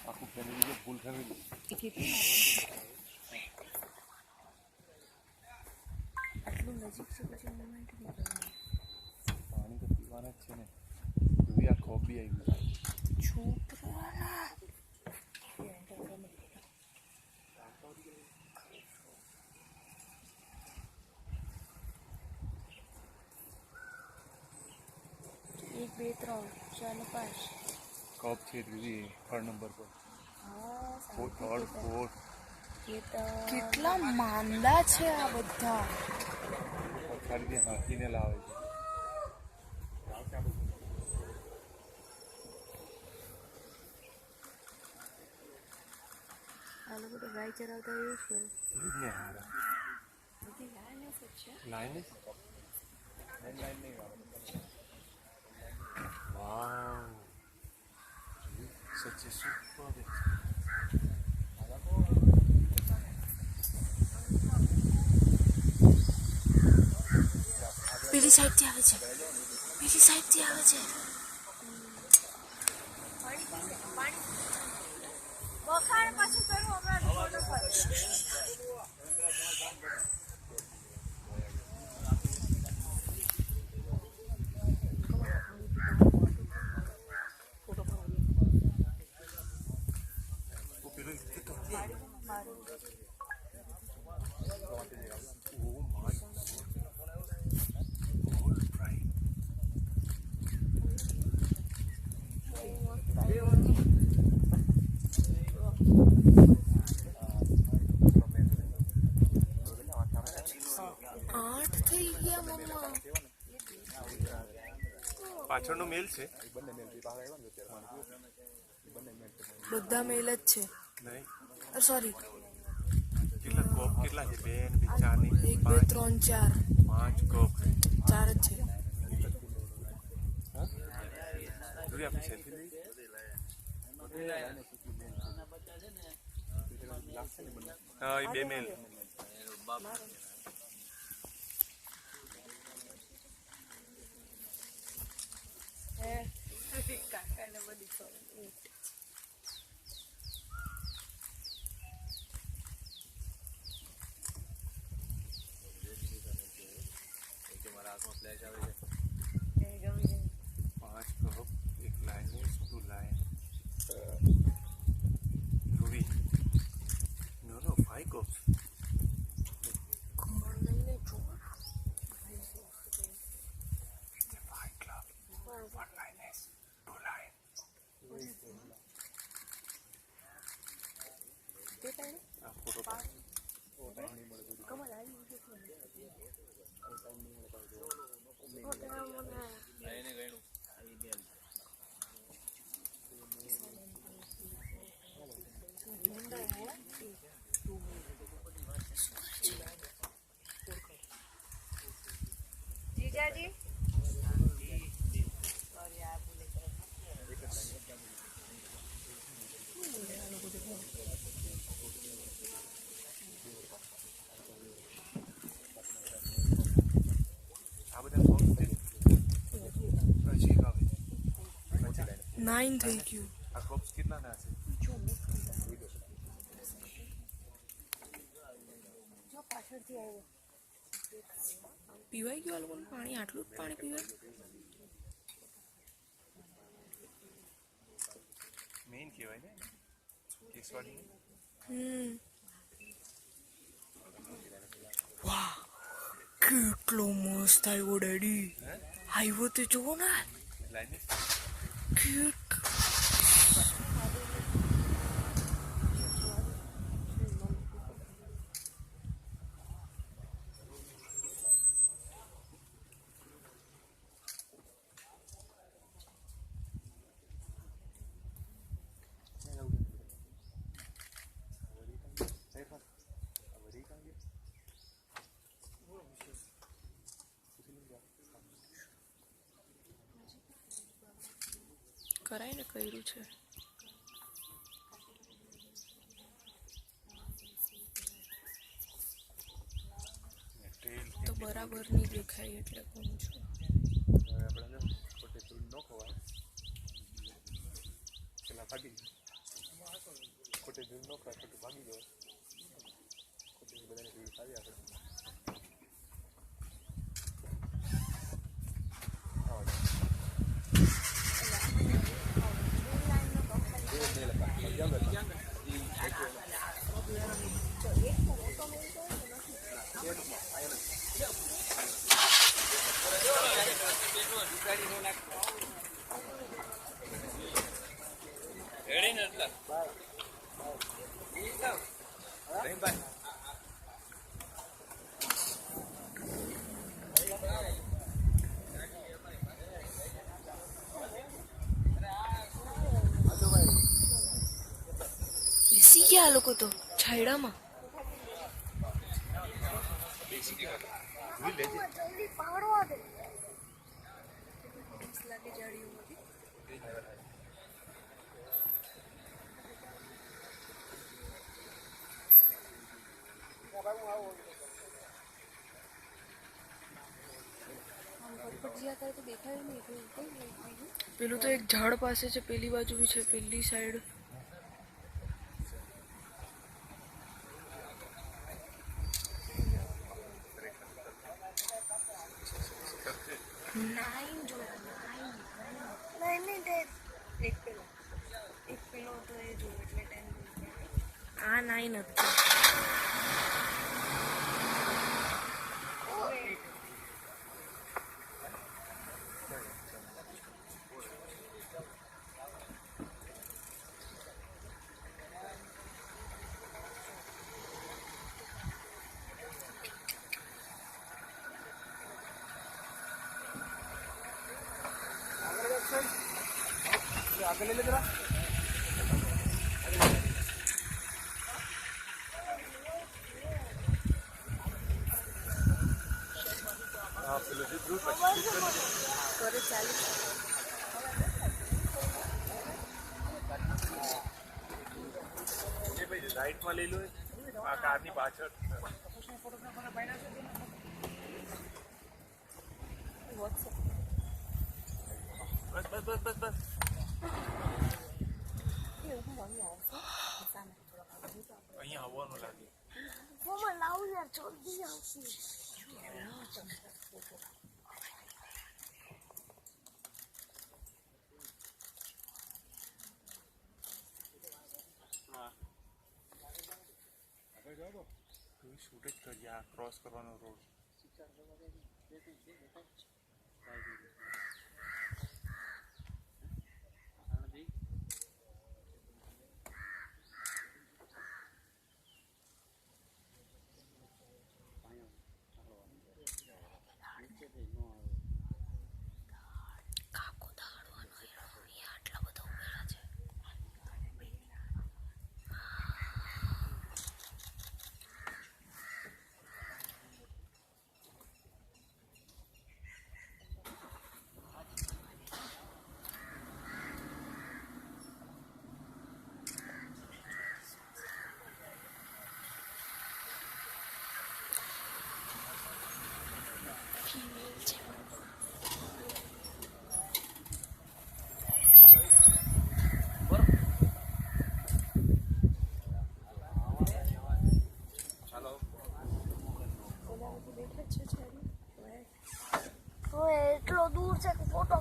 આખું family full family આટલું નજીક છે પછી મોમેન્ટ નહીં કરવાની. પાણી તો પીવાના જ છે ને. જોઈ આ ખોફ બી આવી ગયું. છોકરાના એક બે ત્રણ ચાર ને પાંચ કપ છે દીદી 3rd નંબર પર. હા થર્ડ ફોર્થ કેટલા માંદા છે આ બધા. પછાડીથી હાંકીને લાવે છે. આ લોકો તો ગાય ચરાવતા એવું જ કરે. ને હારા બધી લાઈન જ છે. લાઈન નહીં વાવ સચ સુપર. પેલી સાઈડથી આવે છે. પેલી સાઈડથી આવે છે. બખાડ પાછું કરું હમણાં ફોટો પર. પાછળનો મેલ છે. બધા મેલ જ છે. નહીં સોરી કેટલા કપ કેટલા છે? 2 4 ની 1 2 3 4 5 કપ 4 જ છે. જોઈ આપણે સેલ્ફી લઈ. હા એ 2 મેલ. जीजाजी नाइन થઈ ગયું. આ કપ્સ કેટલા ના છે? જો પાછળથી આવ્યો. પીવાઈ ગયું આ લોકોને પાણી? આટલું જ પાણી પીવાય? મેઇન કહેવાય ને કેસવાડી. વાહ કેટલો મસ્ત આવ્યો ડેડી. આવ્યો તે જોવો ને. કરાય ને કર્યું છે. તો બરાબર નહીં દેખાય એટલે કહું છું. ન ખવાય પેલા ભાગી ખોટી ધૂળ ન ખાય ખોટું ભાગી જાય ખોટી બધાને ધૂળ ખાવી આપણે બેસી ગયા આ લોકો તો છાયડામાં. પેલું તો એક ઝાડ પાસે છે, પેલી બાજુ બી છે, પેલી સાઈડ. આ 9 હતી. आगे ले ले जरा राइट में ले लो आ कार ની પાછળ बस बस बस बस बस અહીંયા આવવાનું લાગે ફોમાં લાવ યાર જલ્દી આવશે શૂટ જ કરીએ આ ક્રોસ કરવાનો રોડ એટલો દૂર છે કે ફોટો